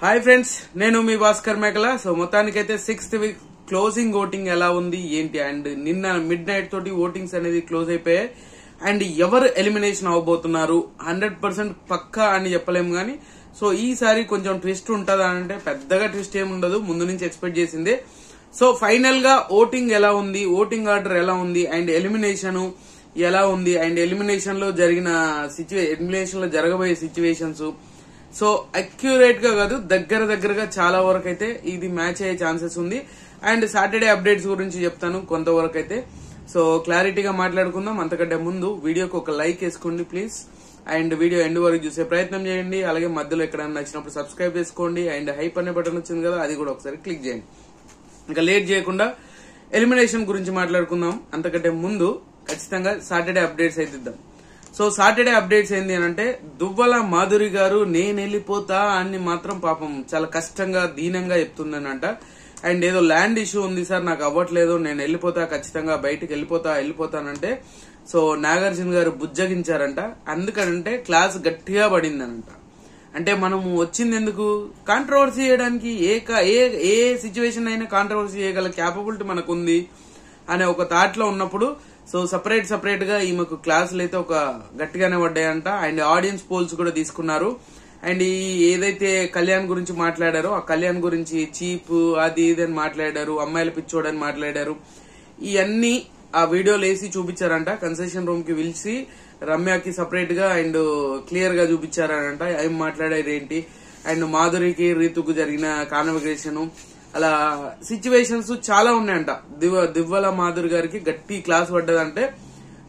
Hi friends, నేను మీ భాస్కర్ మేకల. So మొత్తానికైతే 6th వీక్ క్లోజింగ్ ఓటింగ్ ఎలా ఉంది ఏంటి అండ్ నిన్న మిడ్ నైట్ తోటి ఓటింగ్స్ అనేది క్లోజ్ అయిపోయాయి. అండ్ ఎవరు ఎలిమినేషన్ అవబోతున్నారు 100% పక్కా అని చెప్పలేము గానీ సో ఈసారి కొంచెం ట్విస్ట్ ఉంటదా అంటే పెద్దగా ట్విస్ట్ ఏమి ఉండదు, ముందు నుంచి ఎక్స్పెక్ట్ చేసిందే. సో ఫైనల్ గా ఓటింగ్ ఎలా ఉంది, ఓటింగ్ ఆర్డర్ ఎలా ఉంది అండ్ ఎలిమినేషన్ ఎలా ఉంది అండ్ ఎలిమినేషన్ లో జరగబోయే సిచ్యువేషన్స్ సో అక్యురేట్ గా కాదు, దగ్గరగా చాలా వరకు అయితే ఇది మ్యాచ్ అయ్యే ఛాన్సెస్ ఉంది. అండ్ సాటర్డే అప్డేట్స్ గురించి చెప్తాను కొంతవరకు అయితే. సో క్లారిటీగా మాట్లాడుకుందాం. అంతకంటే ముందు వీడియోకి ఒక లైక్ వేసుకోండి ప్లీజ్, అండ్ వీడియో ఎండ్ వరకు చూసే ప్రయత్నం చేయండి. అలాగే మధ్యలో ఎక్కడైనా నచ్చినప్పుడు సబ్స్క్రైబ్ చేసుకోండి. అండ్ హైప్ అనే బటన్ వచ్చింది కదా, అది కూడా ఒకసారి క్లిక్ చేయండి. ఇంకా లేట్ చేయకుండా ఎలిమినేషన్ గురించి మాట్లాడుకుందాం. అంతకంటే ముందు ఖచ్చితంగా సాటర్డే అప్డేట్స్ అయితే ఇద్దాం. సో సాటర్డే అప్డేట్స్ ఏంది అని అంటే, దువ్వల మాధురి గారు నేను వెళ్ళిపోతా అని మాత్రం పాపం చాలా కష్టంగా దీనంగా చెప్తుందనంట. అండ్ ఏదో ల్యాండ్ ఇష్యూ ఉంది సార్, నాకు అవ్వట్లేదు, నేను వెళ్ళిపోతా, ఖచ్చితంగా బయటకు వెళ్ళిపోతానంటే సో నాగార్జున గారు బుజ్జగించారంట. అందుకంటే క్లాస్ గట్టిగా పడిందనంట. అంటే మనం వచ్చింది ఎందుకు, కాంట్రవర్సీ చేయడానికి. ఏ సిచ్యువేషన్ అయినా కాంట్రవర్సీ చేయగల క్యాపబిలిటీ మనకు ఉంది అనే ఒక థాట్ లో ఉన్నప్పుడు సో సపరేట్ గా ఈమెకు క్లాసులు అయితే ఒక గట్టిగానే పడ్డాయంట. అండ్ ఆడియన్స్ పోల్స్ కూడా తీసుకున్నారు. అండ్ ఈ ఏదైతే కళ్యాణ్ గురించి మాట్లాడారో ఆ కళ్యాణ్ గురించి చీప్ అది ఇది అని మాట్లాడారు, అమ్మాయిల పిచ్చోడని మాట్లాడారు. ఇవన్నీ ఆ వీడియోలు వేసి చూపించారంట. కన్సెషన్ రూమ్ కి పిలిచి రమ్యకి సపరేట్ గా అండ్ క్లియర్ గా చూపించారంట ఏం మాట్లాడారు ఏంటి. అండ్ మాధురికి రీతుకు జరిగిన కాన్వర్సేషన్, అలా సిచ్యువేషన్స్ చాలా ఉన్నాయంట. దివ్వల మాధురి గారికి గట్టి క్లాస్ పడ్డదంటే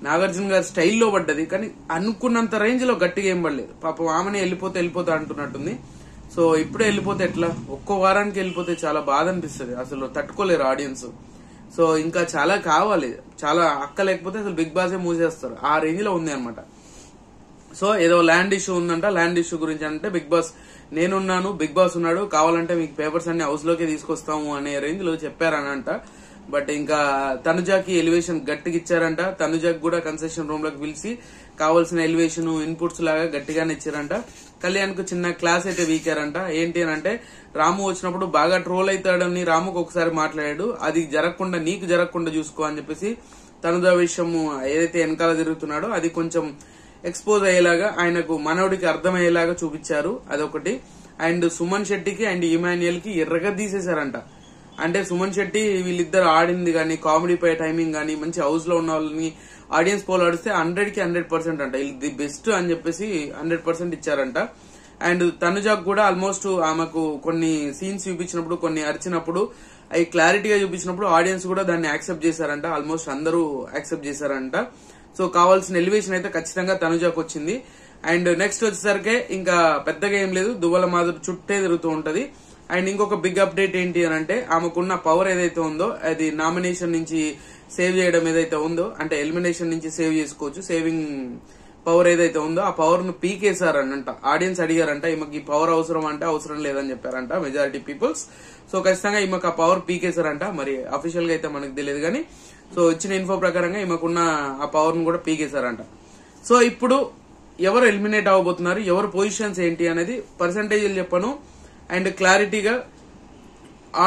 నాగార్జున గారి స్టైల్లో పడ్డది, కానీ అనుకున్నంత రేంజ్ లో గట్టిగా ఏం పడలేదు. పాపం ఆమెనే వెళ్ళిపోతా అంటున్నట్టుంది. సో ఇప్పుడే వెళ్ళిపోతే ఎట్లా, ఒక్కో వారానికి వెళ్ళిపోతే చాలా బాధ అనిపిస్తుంది, అసలు తట్టుకోలేరు ఆడియన్స్. సో ఇంకా చాలా కావాలి, చాలా అక్క లేకపోతే అసలు బిగ్ బాసే మూసేస్తారు, ఆ రేంజ్ లో ఉంది అనమాట. సో ఏదో ల్యాండ్ ఇష్యూ ఉందంట. ల్యాండ్ ఇష్యూ గురించి అంటే బిగ్ బాస్ నేనున్నాను, బిగ్ బాస్ ఉన్నాడు, కావాలంటే మీకు పేపర్స్ అన్ని హౌస్ లోకి తీసుకొస్తాము అనే రేంజ్ లో చెప్పారనంట. బట్ ఇంకా తనుజాకి ఎలివేషన్ గట్టిగా ఇచ్చారంట. తనుజాకి కూడా కన్సెషన్ రూమ్ లోకి పిలిచి కావాల్సిన ఎలివేషన్ ఇన్పుట్స్ లాగా గట్టిగానే ఇచ్చారంట. కళ్యాణ్ కు చిన్న క్లాస్ అయితే వీకారంట. ఏంటి అని అంటే, రాము వచ్చినప్పుడు బాగా ట్రోల్ అవుతాడని రాముకు ఒకసారి మాట్లాడాడు, అది జరగకుండా నీకు జరగకుండా చూసుకో అని చెప్పేసి తనుజా విషయం ఏదైతే వెనకాల తిరుగుతున్నాడో అది కొంచెం ఎక్స్పోజ్ అయ్యేలాగా, ఆయనకు మనవుడికి అర్థమయ్యేలాగా చూపించారు, అదొకటి. అండ్ సుమన్ శెట్టికి అండ్ ఇమాన్యుయల్ కి ఎర్రగా తీసేశారంట. అంటే సుమన్ శెట్టి వీళ్ళిద్దరు ఆడింది కానీ, కామెడీ పై టైమింగ్ కానీ, మంచి హౌస్ లో ఉన్న వాళ్ళని ఆడియన్స్ పోల్ ఆడిస్తే 100కి 100% అంట, ఇది ది బెస్ట్ అని చెప్పేసి 100% ఇచ్చారంట. అండ్ తనుజాకు కూడా ఆల్మోస్ట్ ఆమెకు కొన్ని సీన్స్ చూపించినప్పుడు, కొన్ని అరిచినప్పుడు అవి క్లారిటీగా చూపించినప్పుడు ఆడియన్స్ కూడా దాన్ని యాక్సెప్ట్ చేశారంట. ఆల్మోస్ట్ అందరూ యాక్సెప్ట్ చేశారంట. సో కావాల్సిన ఎలివేషన్ అయితే ఖచ్చితంగా తనుజాకు వచ్చింది. అండ్ నెక్స్ట్ వచ్చేసరికి ఇంకా పెద్దగా ఏం లేదు, దువ్వల మాధురి చుట్టే తిరుగుతూ ఉంటది. అండ్ ఇంకొక బిగ్ అప్డేట్ ఏంటి అని అంటే, ఆమెకున్న పవర్ ఏదైతే ఉందో అది నామినేషన్ నుంచి సేవ్ చేయడం ఏదైతే ఉందో, అంటే ఎలిమినేషన్ నుంచి సేవ్ చేసుకోవచ్చు, సేవింగ్ పవర్ ఏదైతే ఉందో ఆ పవర్ ను పీకేశారనంట. ఆడియన్స్ అడిగారంట ఈమెకి ఈ పవర్ అవసరం అంటే అవసరం లేదని చెప్పారంట మెజారిటీ పీపుల్స్. సో ఖచ్చితంగా ఈమెకు ఆ పవర్ పీకేశారంట. మరి అఫీషియల్ గా అయితే మనకు తెలియదు కానీ సో ఇచ్చిన ఇన్ఫో ప్రకారంగా ఈమెకున్న ఆ పవర్ ను కూడా పీకేశారంట. సో ఇప్పుడు ఎవరు ఎలిమినేట్ అవ్వబోతున్నారు, ఎవరు పొజిషన్స్ ఏంటి అనేది పర్సంటేజీలు చెప్పను. అండ్ క్లారిటీగా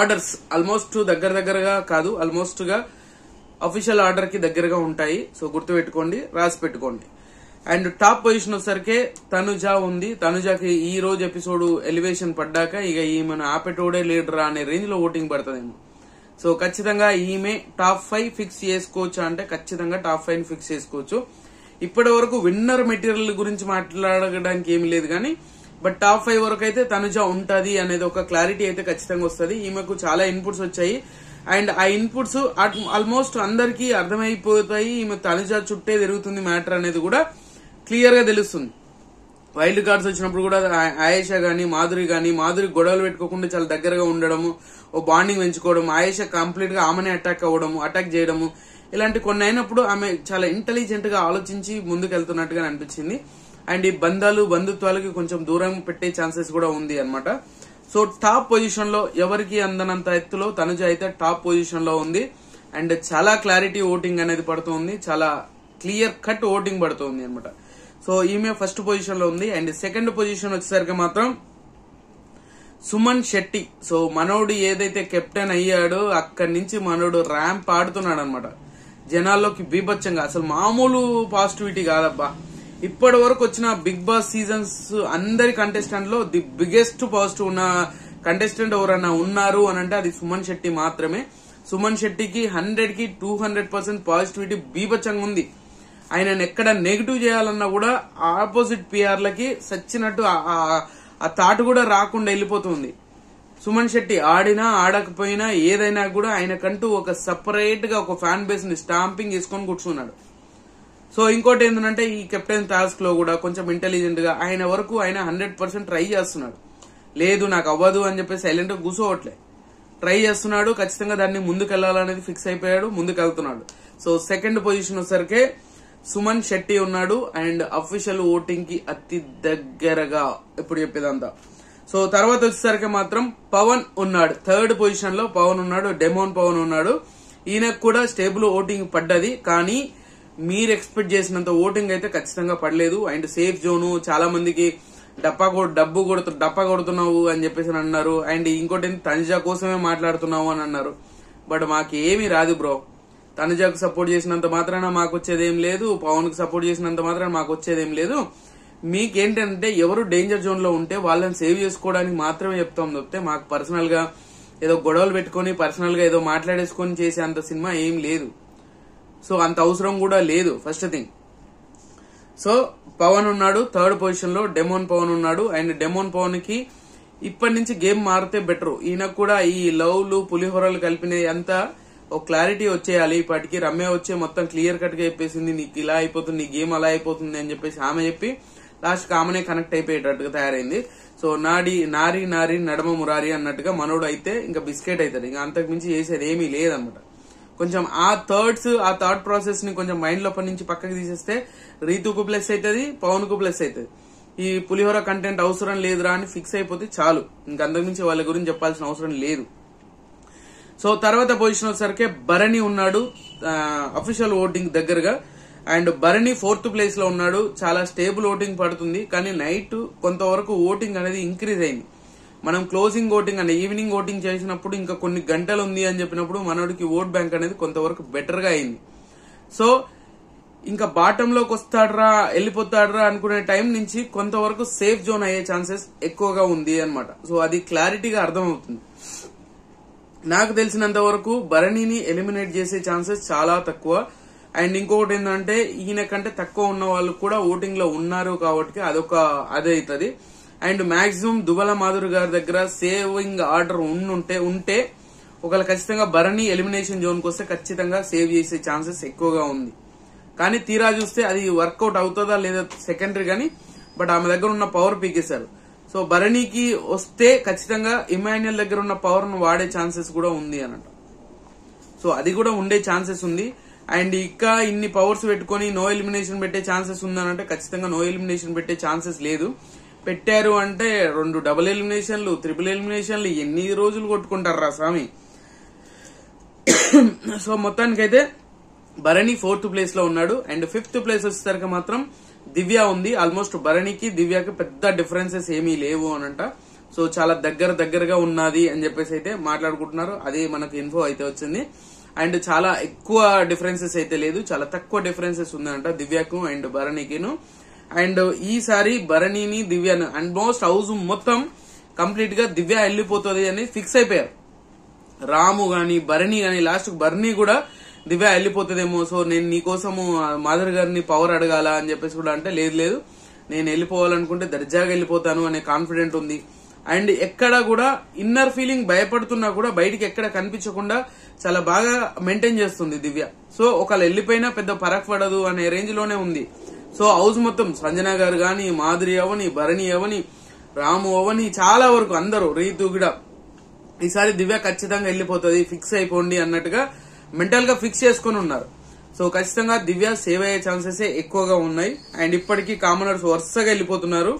ఆర్డర్స్ ఆల్మోస్ట్ దగ్గరగా కాదు, ఆల్మోస్ట్ గా అఫీషియల్ ఆర్డర్ కి దగ్గరగా ఉంటాయి. సో గుర్తుపెట్టుకోండి, రాసి పెట్టుకోండి. అండ్ టాప్ పొజిషన్ వచ్చేసరికి తనుజా ఉంది. తనుజాకి ఈ రోజు ఎపిసోడ్ ఎలివేషన్ పడ్డాక ఇక ఈమెను ఆపెటోడే లీడర్ అనే రేంజ్ లో ఓటింగ్ పడుతుందేమో. సో ఖచ్చితంగా ఈమె టాప్ 5 ఫిక్స్ చేసుకోవచ్చు అంటే ఖచ్చితంగా టాప్ 5 ఫిక్స్ చేసుకోవచ్చు. ఇప్పటి వరకు విన్నర్ మెటీరియల్ గురించి మాట్లాడడానికి ఏమి లేదు కానీ బట్ టాప్ 5 వరకు అయితే తనుజా ఉంటది అనేది ఒక క్లారిటీ అయితే ఖచ్చితంగా వస్తుంది. ఈమెకు చాలా ఇన్పుట్స్ వచ్చాయి అండ్ ఆ ఇన్పుట్స్ ఆల్మోస్ట్ అందరికీ అర్థమైపోతాయి. ఈమె తనుజా చుట్టే తిరుగుతుంది మ్యాటర్ అనేది కూడా క్లియర్ గా తెలుస్తుంది. వైల్డ్ కార్డ్స్ వచ్చినప్పుడు కూడా ఆయేషా గానీ మాధురి గొడవలు పెట్టుకోకుండా చాలా దగ్గరగా ఉండడము, ఓ బాండింగ్ పెంచుకోవడం, ఆయేషా కంప్లీట్ గా ఆమెనే అటాక్ చేయడము, ఇలాంటి కొన్ని అయినప్పుడు ఆమె చాలా ఇంటెలిజెంట్ గా ఆలోచించి ముందుకు వెళ్తున్నట్టుగా అనిపించింది. అండ్ ఈ బంధుత్వాలకి కొంచెం దూరం పెట్టే ఛాన్సెస్ కూడా ఉంది అనమాట. సో టాప్ పొజిషన్ లో ఎవరికి అందనంత ఎత్తులో తనుజ అయితే టాప్ పొజిషన్ లో ఉంది. అండ్ చాలా క్లారిటీ ఓటింగ్ అనేది పడుతుంది, చాలా క్లియర్ కట్ ఓటింగ్ పడుతుంది అనమాట. సో ఈమె ఫస్ట్ పొజిషన్ లో ఉంది. అండ్ సెకండ్ పొజిషన్ వచ్చేసరికి మాత్రం సుమన్ శెట్టి. సో మనోడు ఏదైతే కెప్టెన్ అయ్యాడో అక్కడి నుంచి మనోడు ర్యాంప్ ఆడుతున్నాడు అనమాట జనాల్లోకి బీభత్సంగా. అసలు మామూలు పాజిటివిటీ కాదబ్బా. ఇప్పటి వరకు వచ్చిన బిగ్ బాస్ సీజన్స్ అందరి కంటెస్టెంట్ లో ది బిగ్గెస్ట్ పాజిటివ్ ఉన్న కంటెస్టెంట్ ఎవరన్నా ఉన్నారు అని అంటే అది సుమన్ శెట్టి మాత్రమే. సుమన్ శెట్టికి 100కి 200% పాజిటివిటీ బీభత్సంగా ఉంది. ఆయనను ఎక్కడ నెగిటివ్ చేయాలన్నా కూడా ఆపోజిట్ పిఆర్లకి సచ్చినట్టు ఆ థాట్ కూడా రాకుండా వెళ్ళిపోతుంది. సుమన్ శెట్టి ఆడినా ఆడకపోయినా ఏదైనా కూడా ఆయనకంటూ ఒక సపరేట్ గా ఒక ఫ్యాన్ బేస్ ని స్టాంపింగ్ చేసుకొని కూర్చున్నాడు. సో ఇంకోటి ఏంటంటే ఈ కెప్టెన్ టాస్క్ లో కూడా కొంచెం ఇంటెలిజెంట్ గా ఆయన వరకు ఆయన 100% ట్రై చేస్తున్నాడు. లేదు నాకు అవ్వదు అని చెప్పి సైలెంట్ గా కూర్చోవట్లే, ట్రై చేస్తున్నాడు. ఖచ్చితంగా దాన్ని ముందుకెళ్లాలనేది ఫిక్స్ అయిపోయాడు, ముందుకెళ్తున్నాడు. సో సెకండ్ పొజిషన్ వచ్చేసరికి సుమన్ శెట్టి ఉన్నాడు అండ్ అఫీషియల్ ఓటింగ్ కి అతి దగ్గరగా ఇప్పుడు చెప్పేదంతా. సో తర్వాత వచ్చేసరికి మాత్రం పవన్ ఉన్నాడు థర్డ్ పొజిషన్ లో. పవన్ ఉన్నాడు, డెమోన్ పవన్ ఉన్నాడు. ఈయనకు కూడా స్టేబుల్ ఓటింగ్ పడ్డది, కానీ మీరు ఎక్స్పెక్ట్ చేసినంత ఓటింగ్ అయితే ఖచ్చితంగా పడలేదు. అండ్ సేఫ్ జోను చాలా మందికి డబ్బా కొడుతున్నావు అని చెప్పేసి అన్నారు. అండ్ ఇంకోటి తనుజ కోసమే మాట్లాడుతున్నావు అని అన్నారు. బట్ మాకేమీ రాదు బ్రో. తనుజకు సపోర్ట్ చేసినంత మాత్రాన మాకు వచ్చేదేం లేదు, పవన్ కు సపోర్ట్ చేసినంత మాత్రాన మాకు వచ్చేదేం లేదు. మీకేంటంటే ఎవరు డేంజర్ జోన్ లో ఉంటే వాళ్ళని సేవ్ చేసుకోవడానికి మాత్రమే చెప్తాం తప్పితే మాకు పర్సనల్ గా ఏదో గొడవలు పెట్టుకుని పర్సనల్ గా ఏదో మాట్లాడేసుకొని చేసే అంత సినిమా ఏం లేదు. సో అంత అవసరం కూడా లేదు ఫస్ట్ థింగ్. సో పవన్ ఉన్నాడు థర్డ్ పొజిషన్ లో, డెమోన్ పవన్ ఉన్నాడు. అండ్ డెమోన్ పవన్ కి ఇప్పటి నుంచి గేమ్ మారితే బెటర్. ఈయనకు కూడా ఈ లవ్లు పులిహోరలు కలిపిన అంతా ఒక క్లారిటీ వచ్చేయాలి. ఇప్పటికి రమ్య వచ్చే మొత్తం క్లియర్ కట్ గా చెప్పేసింది, నీకు ఇలా అయిపోతుంది, నీ గేమ్ అలా అయిపోతుంది అని చెప్పేసి ఆమె చెప్పి లాస్ట్ ఆమెనే కనెక్ట్ అయిపోయేటట్టుగా తయారైంది. సో నారి నారి నడమ మురారి అన్నట్టుగా మనోడు అయితే ఇంకా బిస్కెట్ అవుతాడు. ఇంకా అంతకు మించి చేసేది ఏమీ లేదనమాట. కొంచెం ఆ థాట్ ప్రాసెస్ ని కొంచెం మైండ్ లోపల నుంచి పక్కకి తీసేస్తే రీతుకు ప్లస్ అవుతుంది, పవన్ కు ప్లస్ అవుతుంది. ఈ పులిహోర కంటెంట్ అవసరం లేదురా అని ఫిక్స్ అయిపోతే చాలు. ఇంకా అంతకుమించి వాళ్ళ గురించి చెప్పాల్సిన అవసరం లేదు. సో తర్వాత పొజిషన్ వచ్చేసరికి భరణి ఉన్నాడు అఫీషియల్ ఓటింగ్ దగ్గరగా. అండ్ భరణి ఫోర్త్ ప్లేస్ లో ఉన్నాడు. చాలా స్టేబుల్ ఓటింగ్ పడుతుంది, కానీ నైట్ కొంతవరకు ఓటింగ్ అనేది ఇంక్రీజ్ అయింది. మనం క్లోజింగ్ ఓటింగ్ అంటే ఈవినింగ్ ఓటింగ్ చేసినప్పుడు ఇంకా కొన్ని గంటలు ఉంది అని చెప్పినప్పుడు మనోడికి ఓట్ బ్యాంక్ అనేది కొంతవరకు బెటర్ గా అయింది. సో ఇంకా బాటమ్ లోకి వస్తాడ్రా వెళ్ళిపోతాడ్రా అనుకునే టైం నుంచి కొంతవరకు సేఫ్ జోన్ అయ్యే ఛాన్సెస్ ఎక్కువగా ఉంది అనమాట. సో అది క్లారిటీగా అర్థమవుతుంది. నాకు తెలిసినంత వరకు భరణిని ఎలిమినేట్ చేసే ఛాన్సెస్ చాలా తక్కువ. అండ్ ఇంకొకటి ఏంటంటే ఈయన కంటే తక్కువ ఉన్న వాళ్ళు కూడా ఓటింగ్ లో ఉన్నారు కాబట్టి అదే అవుతుంది. అండ్ మాక్సిమం దువ్వల మాధురి గారి దగ్గర సేవింగ్ ఆర్డర్ ఉంటే ఒకవేళ ఖచ్చితంగా భరణి ఎలిమినేషన్ జోన్ కి వస్తే ఖచ్చితంగా సేవ్ చేసే ఛాన్సెస్ ఎక్కువగా ఉంది. కానీ తీరా చూస్తే అది వర్కౌట్ అవుతుందా లేదా సెకండరీ గానీ, బట్ ఆమె దగ్గర ఉన్న పవర్ పీకేశారు. సో భరణికి వస్తే ఖచ్చితంగా ఇమాన్యుయల్ దగ్గర ఉన్న పవర్ ను వాడే ఛాన్సెస్ కూడా ఉంది అన్నమాట. సో అది కూడా ఉండే ఛాన్సెస్ ఉంది. అండ్ ఇంకా ఇన్ని పవర్స్ పెట్టుకుని నో ఎలిమినేషన్ పెట్టే ఛాన్సెస్ ఉందనంటే ఖచ్చితంగా నో ఎలిమినేషన్ పెట్టే ఛాన్సెస్ లేదు. పెట్టారు అంటే 2 డబుల్ ఎలిమినేషన్లు, ట్రిపుల్ ఎలిమినేషన్లు ఎన్ని రోజులు కొట్టుకుంటారు రా స్వామి. సో మొత్తానికైతే భరణి 4th ప్లేస్ లో ఉన్నాడు. అండ్ 5th ప్లేస్ వచ్చేసరికి మాత్రం దివ్య ఉంది. ఆల్మోస్ట్ భరణికి దివ్యకి పెద్ద డిఫరెన్సెస్ ఏమీ లేవు అనంట. సో చాలా దగ్గరగా ఉన్నది అని చెప్పేసి అయితే మాట్లాడుకుంటున్నారు. అదే మనకు ఇన్ఫో అయితే వచ్చింది. అండ్ చాలా ఎక్కువ డిఫరెన్సెస్ అయితే లేదు, చాలా తక్కువ డిఫరెన్సెస్ ఉందంట దివ్యకు అండ్ భరణికిను. అండ్ ఈసారి భరణిని దివ్యను ఆల్మోస్ట్ హౌస్ మొత్తం కంప్లీట్ గా దివ్య వెళ్ళిపోతుంది అని ఫిక్స్ అయిపోయారు. రాము గాని భరణి గాని, లాస్ట్ భరణి కూడా దివ్య వెళ్ళిపోతుందేమో, సో నేను నీకోసము మాధురి గారిని పవర్ అడగాల అని చెప్పేసి కూడా అంటే లేదు నేను వెళ్ళిపోవాలనుకుంటే దర్జాగా వెళ్ళిపోతాను అనే కాన్ఫిడెంట్ ఉంది. అండ్ ఎక్కడ కూడా ఇన్నర్ ఫీలింగ్ భయపడుతున్నా కూడా బయటికి ఎక్కడ కనిపించకుండా చాలా బాగా మెయింటైన్ చేస్తుంది దివ్య. సో ఒకళ్ళు వెళ్ళిపోయినా పెద్ద ఫరక్ పడదు అనే రేంజ్ లోనే ఉంది. సో హౌస్ మొత్తం సంజన గారు గాని, మాధురి అవని, భరణి అవని, రాము అవని, చాలా వరకు అందరూ, రీతు కూడా ఈసారి దివ్య ఖచ్చితంగా వెళ్ళిపోతుంది ఫిక్స్ అయిపోండి అన్నట్టుగా మెంటల్ గా ఫిక్స్ చేసుకుని ఉన్నారు. సో ఖచ్చితంగా దివ్య సేవ్ అయ్యే ఛాన్సెస్ ఎక్కువగా ఉన్నాయి. అండ్ ఇప్పటికీ కామనర్స్ వరుసగా వెళ్ళిపోతున్నారు.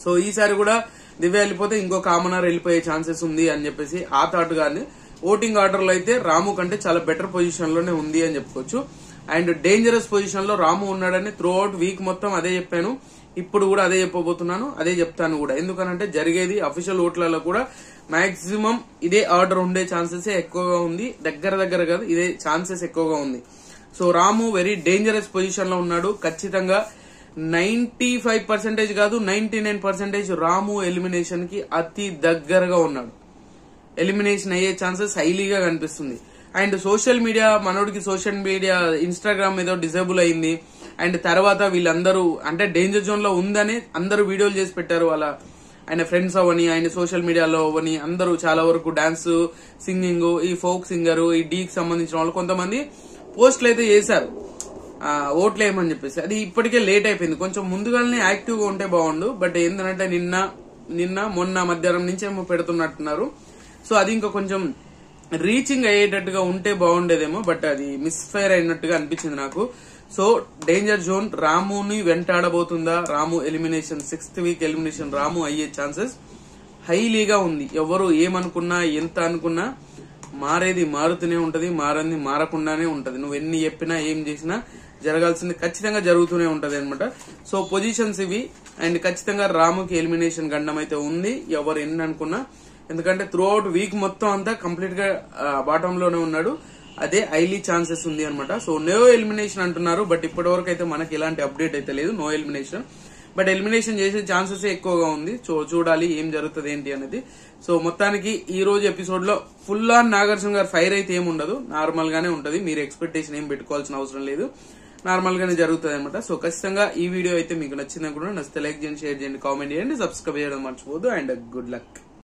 సో ఈసారి కూడా దివ్య వెళ్ళిపోతే ఇంకో కామనర్ వెళ్ళిపోయే ఛాన్సెస్ ఉంది అని చెప్పేసి ఆ థాట్ గాని ఓటింగ్ ఆర్డర్ లో అయితే రాము కంటే చాలా బెటర్ పొజిషన్ లోనే ఉంది అని చెప్పుకోవచ్చు. అండ్ డేంజరస్ పొజిషన్ లో రాము ఉన్నాడని త్రూ అవుట్ వీక్ మొత్తం అదే చెప్పాను. ఇప్పుడు కూడా అదే చెప్పబోతున్నాను, అదే చెప్తాను కూడా. ఎందుకనంటే జరిగేది అఫీషియల్ ఓట్లలో కూడా మాక్సిమం ఇదే ఆర్డర్ ఉండే ఛాన్సెస్ ఎక్కువగా ఉంది. దగ్గర కాదు, ఇదే ఛాన్సెస్ ఎక్కువగా ఉంది. సో రాము వెరీ డేంజరస్ పొజిషన్ లో ఉన్నాడు. ఖచ్చితంగా 95% కాదు 99% రాము ఎలిమినేషన్ కి అతి దగ్గరగా ఉన్నాడు. ఎలిమినేషన్ అయ్యే ఛాన్సెస్ హైలీగా కనిపిస్తుంది. అండ్ సోషల్ మీడియా మనోడికి సోషల్ మీడియా ఇన్స్టాగ్రామ్ ఏదో డిసేబుల్ అయింది. అండ్ తర్వాత వీళ్ళందరూ అంటే డేంజర్ జోన్ లో ఉందని అందరూ వీడియోలు చేసి పెట్టారు. వాళ్ళ ఆయన ఫ్రెండ్స్ అవని, ఆయన సోషల్ మీడియాలో అవని అందరూ చాలా వరకు డాన్స్, సింగింగ్, ఈ ఫోక్ సింగర్, ఈ డీకి సంబంధించిన వాళ్ళు కొంతమంది పోస్టులు అయితే చేశారు ఓట్లు వేయమని చెప్పేసి. అది ఇప్పటికే లేట్ అయిపోయింది. కొంచెం ముందుగానే యాక్టివ్ గా ఉంటే బాగుండు. బట్ ఏంటంటే మొన్న మధ్యాహ్నం నుంచి ఏమో పెడుతున్నట్టున్నారు. సో అది ఇంకా కొంచెం రీచింగ్ అయ్యేటట్టుగా ఉంటే బాగుండేదేమో. బట్ అది మిస్ఫైర్ అయినట్టుగా అనిపించింది నాకు. సో డేంజర్ జోన్ రాముని వెంటాడబోతుందా? రాము ఎలిమినేషన్ 6th వీక్ ఎలిమినేషన్ రాము అయ్యే ఛాన్సెస్ హైలీగా ఉంది. ఎవరు ఏమనుకున్నా ఎంత అనుకున్నా మారేది మారుతూనే ఉంటది, మారంది మారకుండానే ఉంటది. నువ్వు ఎన్ని చెప్పినా ఏం చేసినా జరగాల్సింది ఖచ్చితంగా జరుగుతూనే ఉంటది అనమాట. సో పొజిషన్స్ ఇవి. అండ్ ఖచ్చితంగా రాముకి ఎలిమినేషన్ గండం అయితే ఉంది, ఎవరు ఎన్ని అనుకున్నా. ఎందుకంటే త్రూ అవుట్ వీక్ మొత్తం అంతా కంప్లీట్ గా బాటమ్ లోనే ఉన్నాడు. అదే హైలీ ఛాన్సెస్ ఉంది అనమాట. సో నో ఎలిమినేషన్ అంటున్నారు. బట్ ఇప్పటి వరకు అయితే మనకి ఎలాంటి అప్డేట్ అయితే లేదు నో ఎలిమినేషన్. బట్ ఎలిమినేషన్ చేసే ఛాన్సెస్ ఎక్కువగా ఉంది. సో చూడాలి ఏం జరుగుతుంది ఏంటి అనేది. సో మొత్తానికి ఈ రోజు ఎపిసోడ్ లో ఫుల్ ఆన్ నాగార్జున గారు ఫైర్ అయితే ఏమి ఉండదు, నార్మల్ గానే ఉంటది. మీరు ఎక్స్పెక్టేషన్ ఏం పెట్టుకోవాల్సిన అవసరం లేదు, నార్మల్ గానే జరుగుతుంది అనమాట. సో ఖచ్చితంగా ఈ వీడియో అయితే మీకు నచ్చింది అనుకుంటున్నా. నచ్చితే లైక్ చేయండి, షేర్ చేయండి, కామెంట్ చేయండి, సబ్స్క్రైబ్ చేయడం మర్చిపోదు. And good luck.